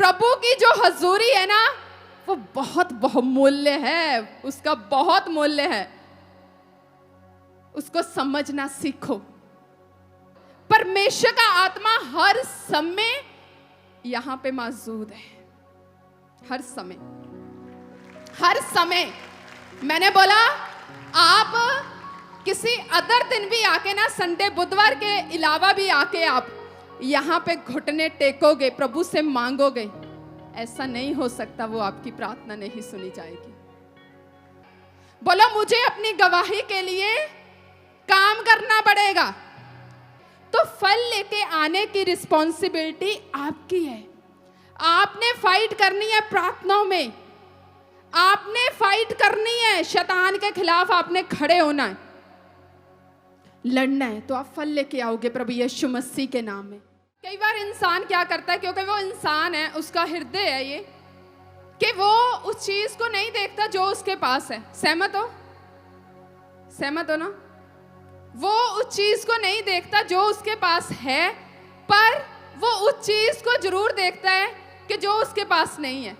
प्रभु की जो हजूरी है ना, वो बहुत बहुमूल्य है, उसका बहुत मूल्य है। उसको समझना सीखो। परमेश्वर का आत्मा हर समय यहां पे मौजूद है, हर समय, हर समय। मैंने बोला आप किसी अदर दिन भी आके ना, संडे बुधवार के अलावा भी आके आप यहाँ पे घुटने टेकोगे, प्रभु से मांगोगे, ऐसा नहीं हो सकता वो आपकी प्रार्थना नहीं सुनी जाएगी। बोलो मुझे अपनी गवाही के लिए काम करना पड़ेगा। तो फल लेके आने की रिस्पॉन्सिबिलिटी आपकी है। आपने फाइट करनी है प्रार्थनाओं में, आपने फाइट करनी है, शैतान के खिलाफ आपने खड़े होना है, लड़ना है। तो आप फल लेके आओगे प्रभु यीशु मसीह के नाम में। कई बार इंसान क्या करता है, क्योंकि वो इंसान है, उसका हृदय है ये, कि वो उस चीज को नहीं देखता जो उसके पास है। सहमत हो? सहमत हो ना? वो उस चीज को नहीं देखता जो उसके पास है, पर वो उस चीज को जरूर देखता है कि जो उसके पास नहीं है।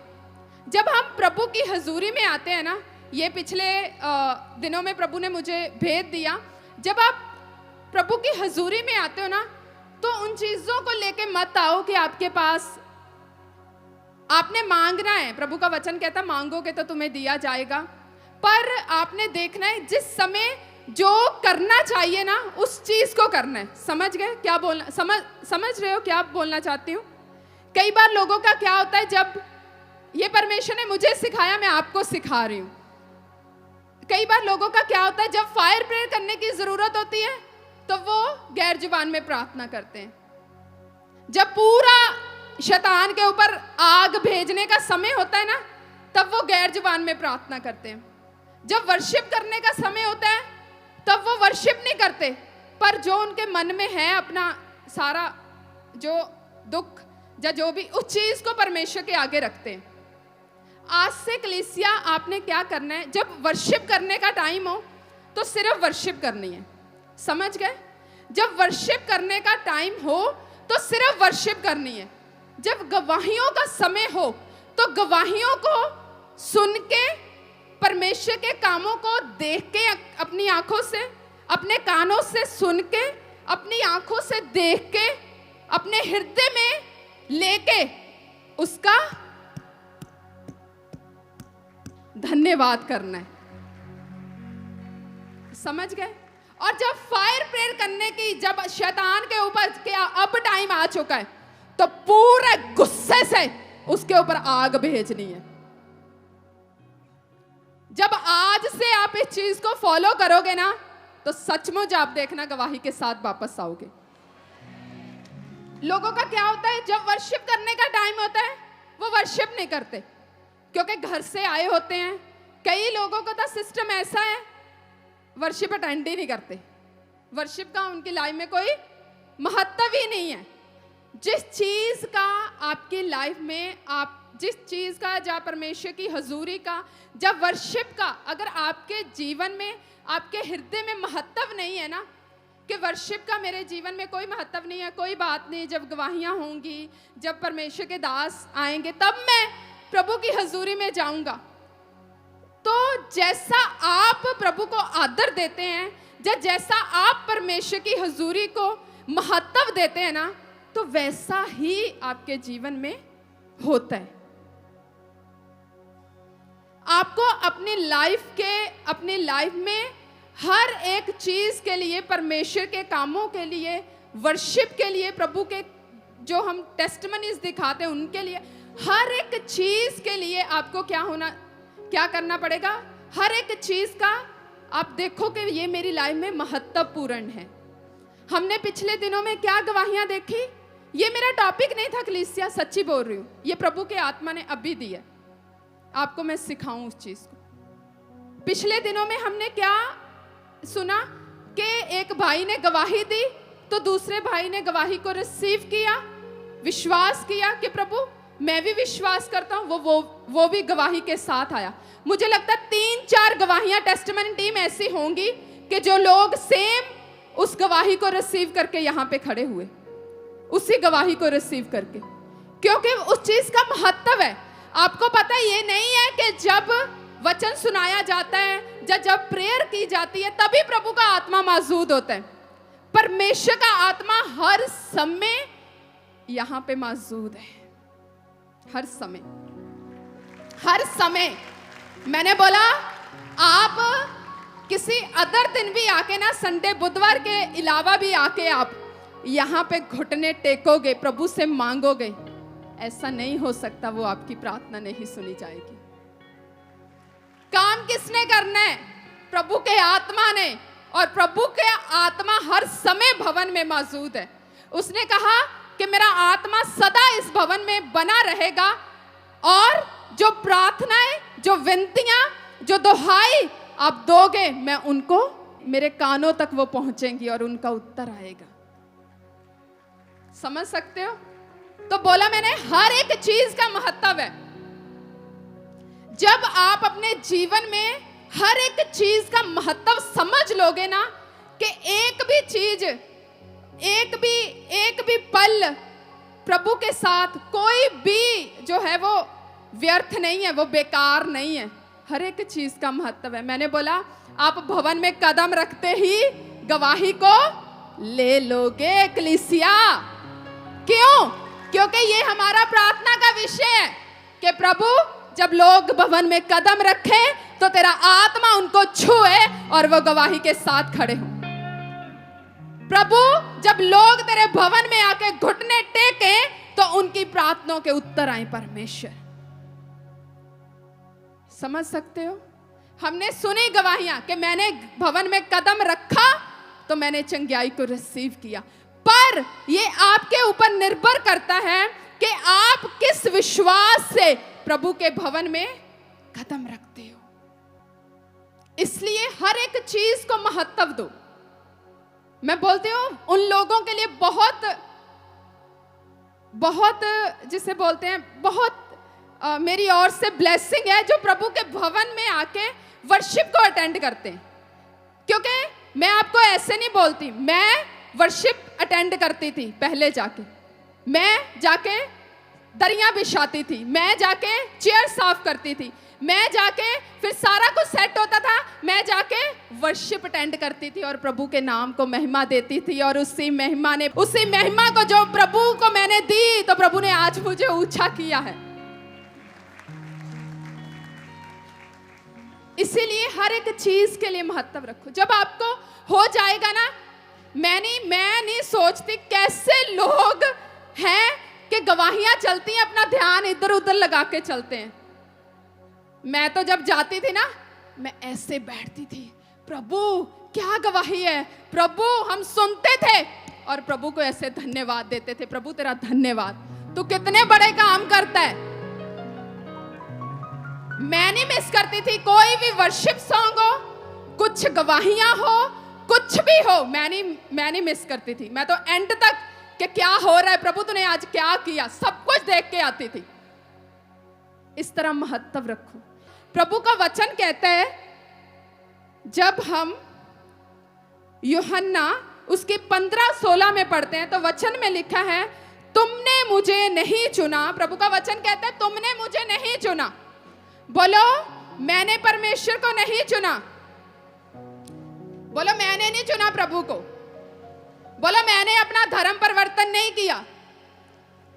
जब हम प्रभु की हजूरी में आते हैं ना, ये पिछले दिनों में प्रभु ने मुझे भेद दिया, जब आप प्रभु की हजूरी में आते हो ना, तो उन चीजों को लेके मत आओ कि आपके पास, आपने मांगना है। प्रभु का वचन कहता मांगोगे तो तुम्हें दिया जाएगा, पर आपने देखना है जिस समय जो करना चाहिए ना, उस चीज को करना है। समझ गए क्या बोलना? समझ रहे हो क्या बोलना चाहती हूँ? कई बार लोगों का क्या होता है, जब ये परमेश्वर ने मुझे सिखाया, मैं आपको सिखा रही हूँ। कई बार लोगों का क्या होता है, जब फायर प्रेयर करने की जरूरत होती है तो वो गैर जुबान में प्रार्थना करते हैं। जब पूरा शैतान के ऊपर आग भेजने का समय होता है ना, तब वो गैर जुबान में प्रार्थना करते हैं। जब वर्शिप करने का समय होता है तब वो वर्शिप नहीं करते, पर जो उनके मन में है, अपना सारा जो दुख या जो भी, उस चीज को परमेश्वर के आगे रखते हैं। आज से कलीसिया आपने क्या करना है, जब वर्शिप करने का टाइम हो तो सिर्फ वर्शिप करनी है। समझ गए? जब वर्शिप करने का टाइम हो तो सिर्फ वर्शिप करनी है। जब गवाहियों का समय हो तो गवाहियों को सुन के, परमेश्वर के कामों को देख के, अपनी आंखों से, अपने कानों से सुन के, अपनी आंखों से देख के, अपने हृदय में लेके उसका धन्यवाद करना है। समझ गए? और जब फायर प्रेयर करने की, जब शैतान के ऊपर क्या अब टाइम आ चुका है, तो पूरे गुस्से से उसके ऊपर आग भेजनी है। जब आज से आप इस चीज को फॉलो करोगे ना, तो सचमुच आप देखना गवाही के साथ वापस आओगे। लोगों का क्या होता है, जब वर्शिप करने का टाइम होता है वो वर्शिप नहीं करते, क्योंकि घर से आए होते हैं। कई लोगों का तो सिस्टम ऐसा है, वर्शिप अटेंड ही नहीं करते। वर्शिप का उनकी लाइफ में कोई महत्व ही नहीं है। जिस चीज का आपकी लाइफ में, आप जिस चीज का, जहाँ परमेश्वर की हजूरी का, जब वर्शिप का अगर आपके जीवन में, आपके हृदय में महत्व नहीं है ना, कि वर्शिप का मेरे जीवन में कोई महत्व नहीं है, कोई बात नहीं, जब गवाहियां होंगी, जब परमेश्वर के दास आएंगे, तब मैं प्रभु की हजूरी में जाऊंगा। तो जैसा आप प्रभु को आदर देते हैं, जैसा आप परमेश्वर की हजूरी को महत्व देते हैं ना, तो वैसा ही आपके जीवन में होता है। आपको अपनी लाइफ में हर एक चीज के लिए, परमेश्वर के कामों के लिए, वर्शिप के लिए, प्रभु के जो हम टेस्टिमनीज दिखाते हैं उनके लिए, हर एक चीज के लिए आपको क्या करना पड़ेगा। हर एक चीज का आप देखो कि ये मेरी लाइफ में महत्वपूर्ण है। हमने पिछले दिनों में क्या गवाहियां देखी, ये मेरा टॉपिक नहीं था कलीसिया, सच्ची बोल रही हूँ, ये प्रभु के आत्मा ने अभी दिया, आपको मैं सिखाऊं उस चीज को। पिछले दिनों में हमने क्या सुना कि एक भाई ने गवाही दी, तो दूसरे भाई ने गवाही को रिसीव किया, विश्वास किया कि प्रभु मैं भी विश्वास करता हूं, वो भी गवाही के साथ आया। मुझे लगता है 3-4 गवाहियां टेस्टिमनी टीम ऐसी होंगी कि जो लोग सेम उस गवाही को रिसीव करके यहां पे खड़े हुए, उसी गवाही को रिसीव करके। क्योंकि उस चीज का महत्व है। आपको पता ये नहीं है कि जब वचन सुनाया जाता है, जब प्रेयर की जाती है, तभी प्रभु का आत्मा मौजूद होता है। परमेश्वर का आत्मा हर समय यहां पे मौजूद है, हर समय, हर समय। मैंने बोला आप किसी अदर दिन भी आके ना, संडे बुधवार के अलावा भी आके आप यहाँ पे घुटने टेकोगे, प्रभु से मांगोगे, ऐसा नहीं हो सकता वो आपकी प्रार्थना नहीं सुनी जाएगी। काम किसने करना है? प्रभु के आत्मा ने, और प्रभु के आत्मा हर समय भवन में मौजूद है। उसने कहा कि मेरा आत्मा सदा इस भवन में बना रहेगा, और जो प्रार्थनाएं, जो विनतियां, जो दुहाई आप दोगे, मैं उनको, मेरे कानों तक वो पहुंचेंगी और उनका उत्तर आएगा। समझ सकते हो? तो बोला मैंने, हर एक चीज का महत्व है। जब आप अपने जीवन में हर एक चीज का महत्व समझ लोगे ना, कि एक भी चीज, एक भी पल प्रभु के साथ कोई भी जो है वो व्यर्थ नहीं है, वो बेकार नहीं है। हर एक चीज का महत्व है। मैंने बोला आप भवन में कदम रखते ही गवाही को ले लोगे कलीसिया। क्यों? क्योंकि ये हमारा प्रार्थना का विषय है कि प्रभु जब लोग भवन में कदम रखें तो तेरा आत्मा उनको छुए और वो गवाही के साथ खड़े हों। प्रभु जब लोग तेरे भवन में आके घुटने टेके तो उनकी प्रार्थनाओं के उत्तर आए परमेश्वर। समझ सकते हो? हमने सुनी गवाहियां कि मैंने भवन में कदम रखा तो मैंने चंगाई को रिसीव किया, पर ये आपके ऊपर निर्भर करता है कि आप किस विश्वास से प्रभु के भवन में कदम रखते हो। इसलिए हर एक चीज को महत्व दो। मैं बोलती हूं उन लोगों के लिए बहुत जिसे बोलते हैं बहुत मेरी ओर से ब्लेसिंग है जो प्रभु के भवन में आके वर्शिप को अटेंड करते हैं। क्योंकि मैं आपको ऐसे नहीं बोलती, मैं वर्शिप अटेंड करती थी पहले जाके, मैं जाके दरियां बिछाती थी, मैं जाके चेयर साफ करती थी, मैं जाके फिर सारा कुछ सेट होता था, मैं जाके वर्शिप अटेंड करती थी और प्रभु के नाम को महिमा देती थी। और उसी महिमा को जो प्रभु को मैंने दी तो प्रभु ने आज मुझे ऊंचा किया है। इसीलिए हर एक चीज के लिए महत्व रखो। जब आपको हो जाएगा ना, मैं नहीं सोचती कैसे लोग हैं कि गवाहियां चलती हैं, अपना ध्यान इधर उधर लगा के चलते हैं। मैं तो जब जाती थी ना, मैं ऐसे बैठती थी, प्रभु क्या गवाही है, प्रभु हम सुनते थे और प्रभु को ऐसे धन्यवाद देते थे, प्रभु तेरा धन्यवाद, तू कितने बड़े काम करता है। मैं नहीं मिस करती थी कोई भी वर्शिप सॉन्ग हो, कुछ गवाहियां हो, कुछ भी हो, मैं नहीं मिस करती थी। मैं तो एंड तक कि क्या हो रहा है, प्रभु तूने आज क्या किया, सब कुछ देख के आती थी। इस तरह महत्व रखो। प्रभु का वचन कहता है, जब हम यूहन्ना उसके 15-16 में पढ़ते हैं तो वचन में लिखा है, तुमने मुझे नहीं चुना। प्रभु का वचन कहता है तुमने मुझे नहीं चुना। बोलो मैंने परमेश्वर को नहीं चुना। बोलो मैंने नहीं चुना प्रभु को। बोलो मैंने अपना धर्म परिवर्तन नहीं किया।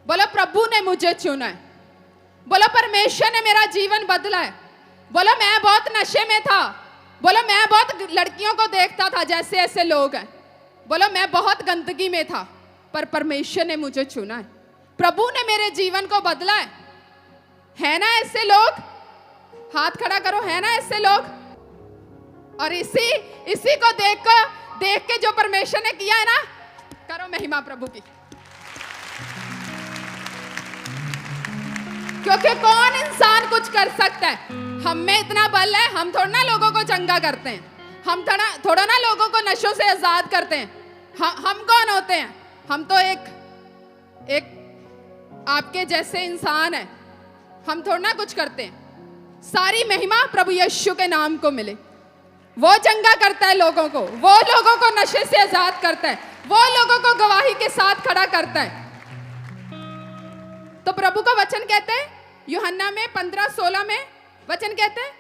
बोलो प्रभु ने मुझे चुना है। बोलो परमेश्वर ने मेरा जीवन बदला है। बोलो मैं बहुत नशे में था। बोलो मैं बहुत लड़कियों को देखता था जैसे ऐसे लोग हैं। बोलो मैं बहुत गंदगी में था, पर परमेश्वर ने मुझे चुना है, प्रभु ने मेरे जीवन को बदला है ना ऐसे लोग? हाथ खड़ा करो, है ना ऐसे लोग? और इसी को देख के जो परमेश्वर ने किया है ना, करो महिमा प्रभु की। क्योंकि कौन इंसान कुछ कर सकता है? हम में इतना बल है, हम थोड़ा ना लोगों को चंगा करते हैं, हम थोड़ा ना लोगों को नशों से आजाद करते हैं। हम कौन होते हैं? हम तो एक आपके जैसे इंसान है, हम थोड़ा ना कुछ करते हैं। सारी महिमा प्रभु यीशु के नाम को मिले। वो चंगा करता है लोगों को, वो लोगों को नशे से आजाद करता है, वो लोगों को गवाही के साथ खड़ा करता है। तो प्रभु का वचन कहते हैं यूहन्ना में 15:16 में वचन कहते हैं,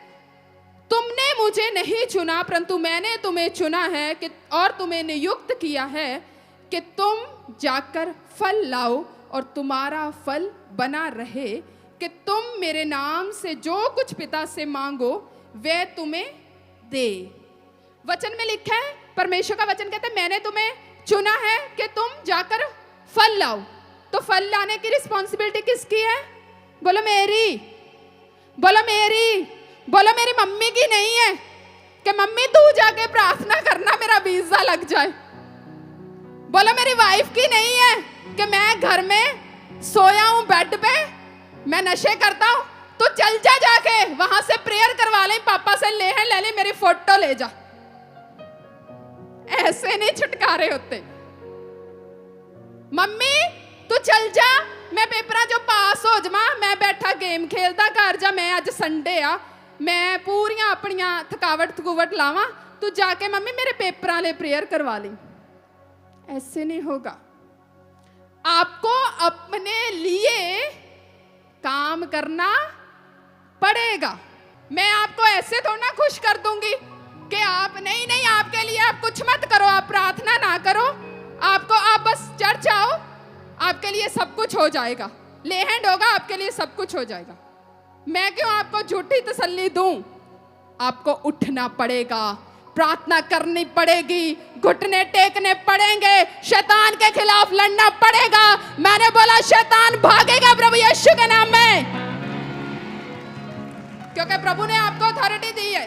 तुमने मुझे नहीं चुना परंतु मैंने तुम्हें चुना है कि और तुम्हें नियुक्त किया है कि तुम जाकर फल लाओ और तुम्हारा फल बना रहे, कि तुम मेरे नाम से जो कुछ पिता से मांगो वह तुम्हें दे। वचन में लिखा है, परमेश्वर का वचन कहता है मैंने तुम्हें चुना है कि तुम जाकर फल लाओ। तो फल लाने की रिस्पॉन्सिबिलिटी किसकी है? बोलो मेरी, बोलो मेरी, बोलो मेरी मम्मी की नहीं है कि मम्मी तू जाके प्रार्थना करना मेरा वीजा लग जाए। बोलो मेरी वाइफ की नहीं है कि मैं घर में सोया हूं बेड पे, मैं नशे करता हूं, तो चल जा जाके वहां से प्रेयर करवा ले, पापा से ले ले मेरी फोटो ले जा। ऐसे नहीं छुटकारे होते। मम्मी तू चल जा, मैं पेपरा जो पास हो जावा, मैं बैठा गेम खेलता घर जा, मैं अज संडे आ, मैं पूरियां अपनियां थकावट लावा, तू जाके मम्मी मेरे पेपरां ले प्रेयर करवा ली। ऐसे नहीं होगा। आपको अपने लिए काम करना पड़ेगा। मैं आपको ऐसे थोड़ा ना खुश कर दूंगी कि आप नहीं आपके लिए आप कुछ मत करो, आप प्रार्थना ना करो, आपको आप बस चर्च आओ, आपके लिए सब कुछ हो जाएगा, ले हैंड होगा, आपके लिए सब कुछ हो जाएगा। मैं क्यों आपको झूठी तसल्ली दूं? आपको उठना पड़ेगा, प्रार्थना करनी पड़ेगी, घुटने टेकने पड़ेंगे, शैतान के खिलाफ लड़ना पड़ेगा। मैंने बोला शैतान भागेगा प्रभु यीशु के नाम में, क्योंकि प्रभु ने आपको अथॉरिटी दी है।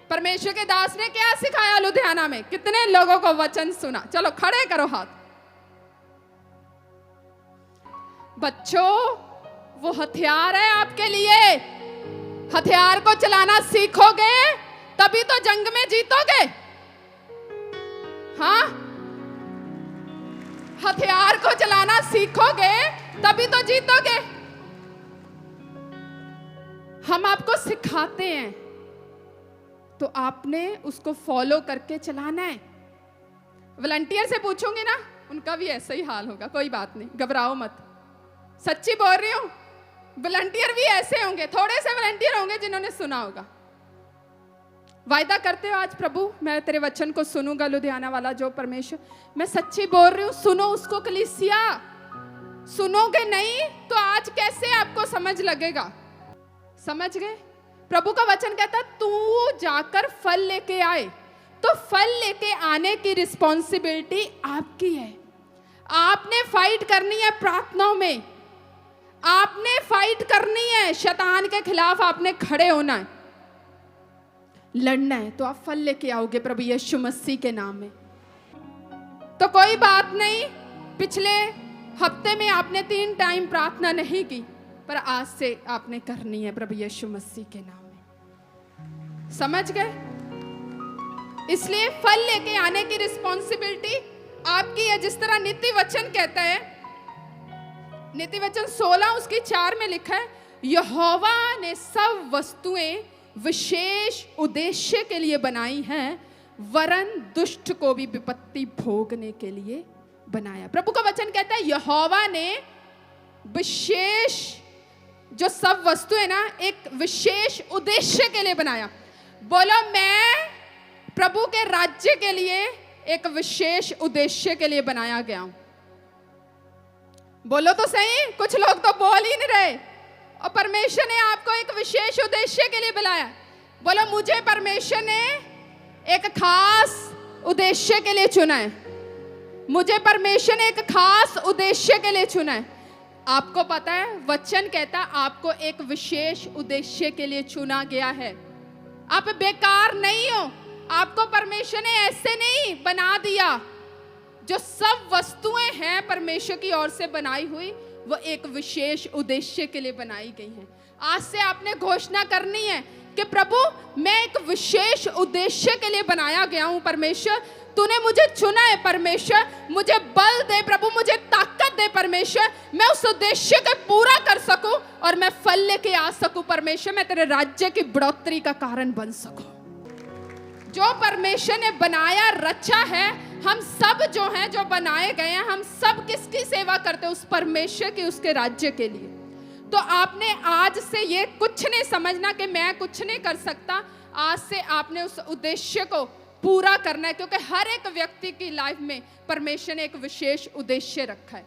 परमेश्वर के दास ने क्या सिखाया लुधियाना में? कितने लोगों को वचन सुना? चलो खड़े करो हाथ। बच्चों, वो हथियार है आपके लिए। हथियार को चलाना सीखोगे तभी तो जंग में जीतोगे। हाँ, हथियार को चलाना सीखोगे तभी तो जीतोगे। हम आपको सिखाते हैं तो आपने उसको फॉलो करके चलाना है। वॉलंटियर से पूछोगे ना, उनका भी ऐसा ही हाल होगा। कोई बात नहीं, घबराओ मत, सच्ची बोल रही हूं। वॉलंटियर भी ऐसे होंगे, थोड़े से वॉलंटियर होंगे जिन्होंने सुना होगा। वायदा करते हो आज प्रभु मैं तेरे वचन को सुनूंगा, लुधियाना वाला जो परमेश्वर, मैं सच्ची बोल रही हूं, सुनो उसको कलीसिया। सुनोगे नहीं तो आज कैसे आपको समझ लगेगा? समझ गए? प्रभु का वचन कहता तू जाकर फल लेके आए, तो फल लेके आने की रिस्पॉन्सिबिलिटी आपकी है। आपने फाइट करनी है प्रार्थनाओं में, आपने फाइट करनी है, शैतान के खिलाफ आपने खड़े होना है, लड़ना है, तो आप फल लेके आओगे प्रभु यीशु मसीह के नाम में। तो कोई बात नहीं, पिछले हफ्ते में आपने 3 टाइम प्रार्थना नहीं की, पर आज से आपने करनी है प्रभु यीशु मसीह के नाम में। समझ गए? इसलिए फल लेके आने की रिस्पॉन्सिबिलिटी आपकी है। जिस तरह नीति वचन कहता है, नीति वचन 16 उसकी 4 में लिखा है, यहोवा ने सब वस्तुएं विशेष उद्देश्य के लिए बनाई हैं, वरन दुष्ट को भी विपत्ति भोगने के लिए बनाया। प्रभु का वचन कहता है यहोवा ने विशेष, जो सब वस्तु है ना, एक विशेष उद्देश्य के लिए बनाया। बोलो मैं प्रभु के राज्य के लिए एक विशेष उद्देश्य के लिए बनाया गया हूं। बोलो तो सही, कुछ लोग तो बोल ही नहीं रहे। और परमेश्वर ने आपको एक विशेष उद्देश्य के लिए बुलाया। बोलो मुझे परमेश्वर ने एक खास उद्देश्य के लिए चुना है, मुझे परमेश्वर ने एक खास उद्देश्य के लिए चुना है। आपको पता है वचन कहता आपको एक विशेष उद्देश्य के लिए चुना गया है। आप बेकार नहीं हो, आपको परमेश्वर ने ऐसे नहीं बना दिया। जो सब वस्तुएं हैं परमेश्वर की ओर से बनाई हुई, वो एक विशेष उद्देश्य के लिए बनाई गई हैं। आज से आपने घोषणा करनी है कि प्रभु मैं एक विशेष उद्देश्य के लिए बनाया गया हूं। परमेश्वर तूने मुझे चुना है, परमेश्वर मुझे बल दे, प्रभु मुझे ताकत दे परमेश्वर, मैं उस उद्देश्य को पूरा कर सकूं और मैं फल लेके आ सकूं। परमेश्वर मैं तेरे राज्य की बढ़ोतरी का कारण बन सकूं। जो परमेश्वर ने बनाया रचा है, हम सब जो हैं, जो बनाए गए हैं, हम सब किसकी सेवा करते हैं? उस परमेश्वर की, उसके राज्य के लिए। तो आपने आज से ये कुछ नहीं समझना कि मैं कुछ नहीं कर सकता। आज से आपने उस उद्देश्य को पूरा करना है, क्योंकि हर एक व्यक्ति की लाइफ में परमेश्वर ने एक विशेष उद्देश्य रखा है।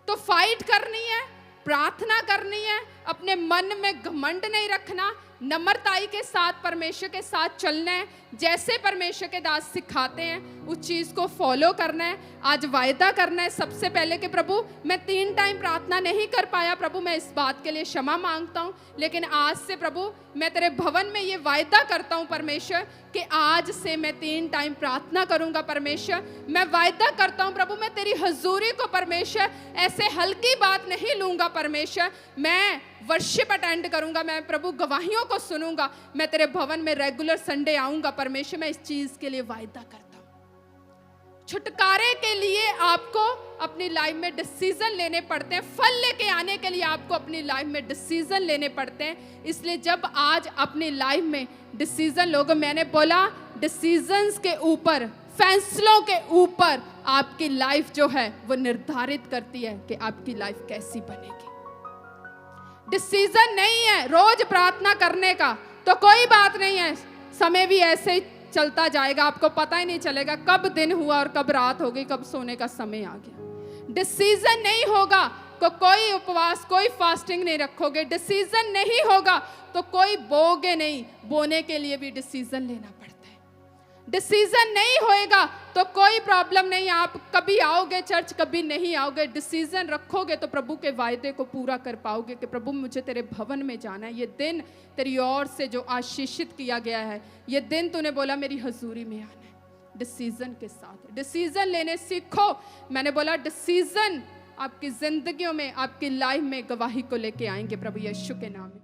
तो फाइट करनी है, प्रार्थना करनी है, अपने मन में घमंड नहीं रखना, नम्रताई के साथ परमेश्वर के साथ चलना है। जैसे परमेश्वर के दास सिखाते हैं उस चीज़ को फॉलो करना है। आज वायदा करना है सबसे पहले कि प्रभु मैं 3 टाइम प्रार्थना नहीं कर पाया, प्रभु मैं इस बात के लिए क्षमा मांगता हूँ, लेकिन आज से प्रभु मैं तेरे भवन में ये वायदा करता हूँ परमेश्वर कि आज से मैं 3 टाइम प्रार्थना करूँगा। परमेश्वर मैं वायदा करता हूँ प्रभु, मैं तेरी हजूरी को परमेश्वर ऐसे हल्की बात नहीं लूँगा। परमेश्वर मैं वर्शिप अटेंड करूँगा, मैं प्रभु गवाहियों को सुनूंगा, मैं तेरे भवन में रेगुलर संडे आऊँगा। परमेश्वर मैं इस चीज़ के लिए वायदा करता हूँ। छुटकारे के लिए आपको अपनी लाइफ में डिसीजन लेने पड़ते हैं, फल लेके आने के लिए आपको अपनी लाइफ में डिसीजन लेने पड़ते हैं। इसलिए जब आज अपनी लाइफ में डिसीजन लोगे, मैंने बोला डिसीजंस के ऊपर, फैसलों के ऊपर आपकी लाइफ जो है वो निर्धारित करती है कि आपकी लाइफ कैसी बनेगी। डिसीजन नहीं है रोज प्रार्थना करने का तो कोई बात नहीं है, समय भी ऐसे ही चलता जाएगा, आपको पता ही नहीं चलेगा कब दिन हुआ और कब रात हो गई, कब सोने का समय आ गया। डिसीजन नहीं होगा तो कोई उपवास, कोई फास्टिंग नहीं रखोगे। डिसीजन नहीं होगा तो कोई बोगे नहीं, बोने के लिए भी डिसीजन लेना पड़ता है। डिसीजन नहीं होएगा तो कोई प्रॉब्लम नहीं, आप कभी आओगे चर्च, कभी नहीं आओगे। डिसीजन रखोगे तो प्रभु के वायदे को पूरा कर पाओगे कि प्रभु मुझे तेरे भवन में जाना है, ये दिन तेरी ओर से जो आशीषित किया गया है, ये दिन तूने बोला मेरी हजूरी में आना है। डिसीजन के साथ डिसीजन लेने सीखो। मैंने बोला डिसीजन आपकी जिंदगियों में, आपकी लाइफ में गवाही को लेके आएंगे प्रभु यीशु के नाम में।